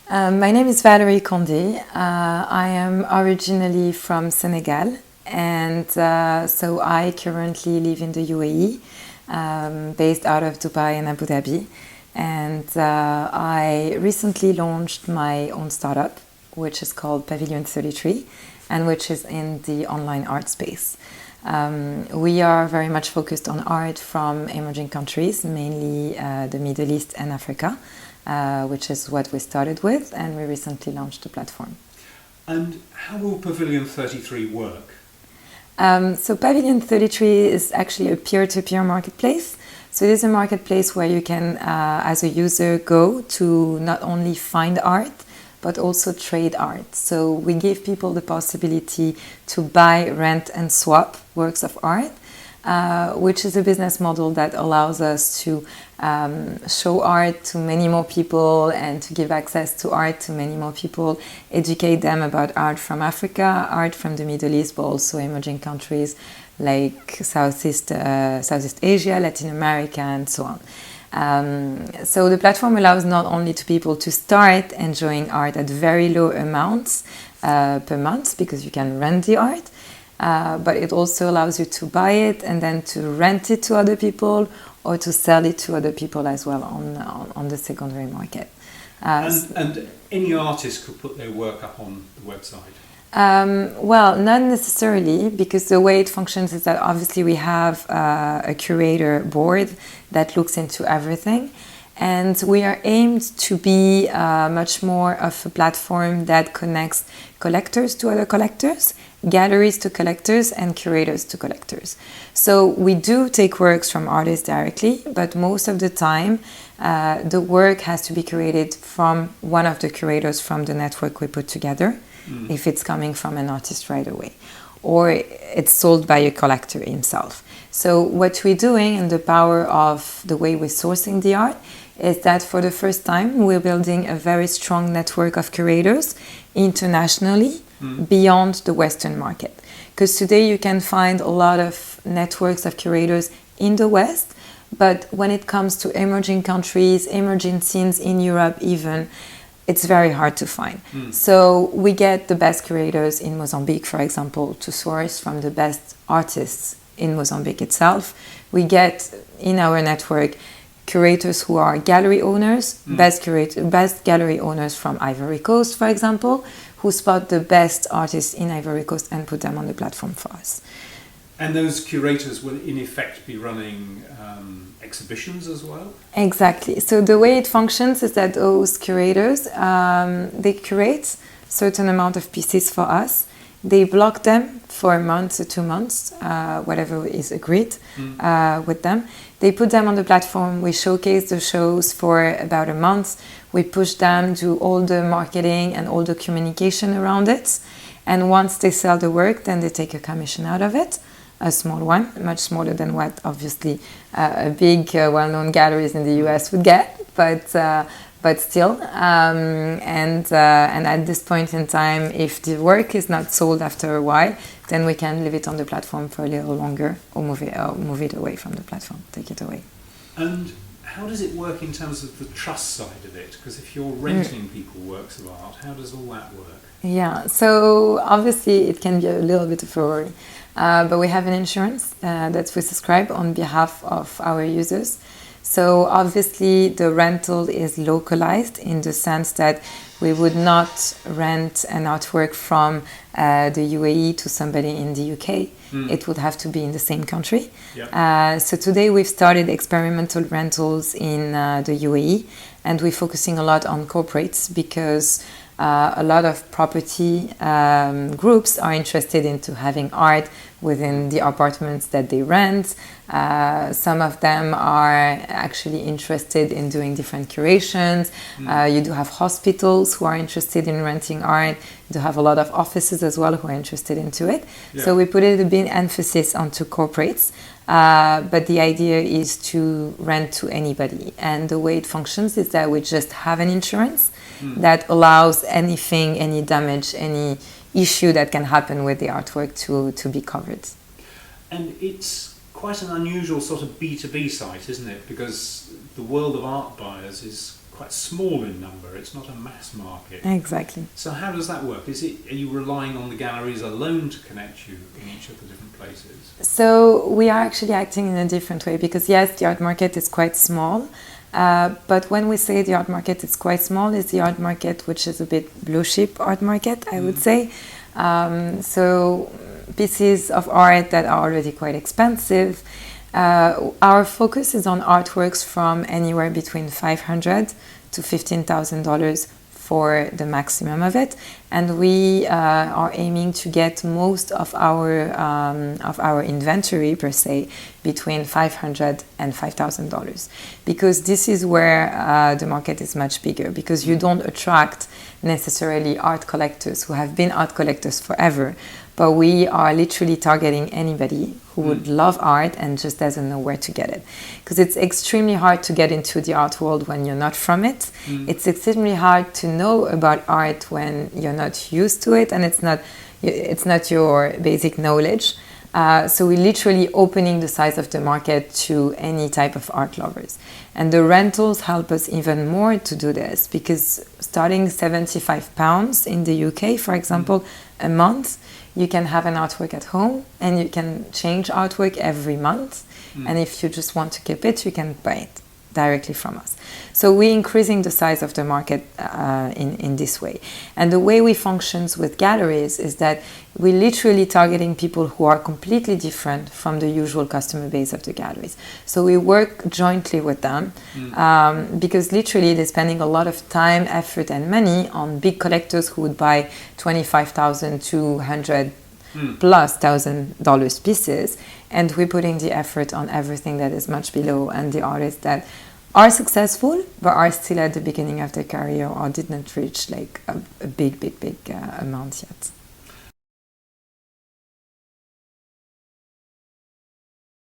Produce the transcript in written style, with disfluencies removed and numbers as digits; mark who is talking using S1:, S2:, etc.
S1: My name is Valerie Konde. I am originally from Senegal, and so I currently live in the UAE, based out of Dubai and Abu Dhabi. And I recently launched my own startup, which is called Pavilion 33, and which is in the online art space. We are very much focused on art from emerging countries, mainly the Middle East and Africa, which is what we started with, and we recently launched the platform.
S2: And how will Pavilion 33 work?
S1: So Pavilion 33 is actually a peer-to-peer marketplace. So it is a marketplace where you can, as a user, go to not only find art, but also trade art. So we give people the possibility to buy, rent, and swap works of art, which is a business model that allows us to show art to many more people and to give access to art to many more people, educate them about art from Africa, art from the Middle East, but also emerging countries like Southeast Asia, Latin America, and so on. So the platform allows not only to people to start enjoying art at very low amounts per month, because you can rent the art, but it also allows you to buy it and then to rent it to other people or to sell it to other people as well on the secondary market.
S2: And any artist could put their work up on the website?
S1: Well, not necessarily, because the way it functions is that obviously we have a curator board that looks into everything, and we are aimed to be much more of a platform that connects collectors to other collectors, galleries to collectors, and curators to collectors. So we do take works from artists directly, but most of the time the work has to be created from one of the curators from the network we put together, if it's coming from an artist right away, or it's sold by a collector himself. So what we're doing, and the power of the way we're sourcing the art, is that for the first time we're building a very strong network of curators internationally, beyond the Western market. Because today you can find a lot of networks of curators in the West, but when it comes to emerging countries, emerging scenes in Europe even, it's very hard to find. So we get the best curators in Mozambique, for example, to source from the best artists in Mozambique itself. We get in our network curators who are gallery owners, best gallery owners from Ivory Coast, for example, who spot the best artists in Ivory Coast and put them on the platform for us.
S2: And those curators will in effect be running exhibitions as well?
S1: Exactly. So the way it functions is that those curators, they curate a certain amount of pieces for us. They block them for a month or 2 months, whatever is agreed with them. They put them on the platform. We showcase the shows for about a month. We push them, do all the marketing and all the communication around it. And once they sell the work, then they take a commission out of it. A small one, much smaller than what obviously a big well-known galleries in the US would get, but still. And at this point in time, if the work is not sold after a while, then we can leave it on the platform for a little longer, or move it away from the platform, take it away.
S2: And how does it work in terms of the trust side of it? Because if you're renting people works of art, how does all that work?
S1: Yeah, so obviously it can be a little bit of a worry. But we have an insurance that we subscribe on behalf of our users. So obviously the rental is localized in the sense that we would not rent an artwork from the UAE to somebody in the UK. It would have to be in the same country.
S2: Yeah.
S1: So today we've started experimental rentals in the UAE, and we're focusing a lot on corporates because a lot of property groups are interested into having art within the apartments that they rent. Some of them are actually interested in doing different curations. You do have hospitals who are interested in renting art. You do have a lot of offices as well who are interested into it.
S2: Yeah.
S1: So we put a big emphasis onto corporates. But the idea is to rent to anybody. And the way it functions is that we just have an insurance that allows anything, any damage, any issue that can happen with the artwork to be covered.
S2: And it's quite an unusual sort of B2B site, isn't it? Because the world of art buyers is quite small in number. It's not a mass market.
S1: Exactly.
S2: So how does that work? Are you relying on the galleries alone to connect you in each of the different places?
S1: So we are actually acting in a different way because yes, the art market is quite small. But when we say the art market is quite small, it's the art market which is a bit blue chip art market, I would say. So pieces of art that are already quite expensive. Our focus is on artworks from anywhere between $500 to $15,000 for the maximum of it, and we are aiming to get most of our inventory per se between $500 and $5,000, because this is where the market is much bigger, because you don't attract necessarily art collectors who have been art collectors forever, but we are literally targeting anybody who would love art and just doesn't know where to get it. Because it's extremely hard to get into the art world when you're not from it. It's extremely hard to know about art when you're not used to it and it's not your basic knowledge. So we're literally opening the size of the market to any type of art lovers. And the rentals help us even more to do this, because starting £75 in the UK, for example, a month, you can have an artwork at home and you can change artwork every month. And if you just want to keep it, you can buy it directly from us. So we're increasing the size of the market in this way. And the way we function with galleries is that we're literally targeting people who are completely different from the usual customer base of the galleries. So we work jointly with them because literally they're spending a lot of time, effort and money on big collectors who would buy $25,000 to $100 plus $1,000 pieces, and we're putting the effort on everything that is much below, and the artists that are successful but are still at the beginning of their career or didn't reach like a big amount yet.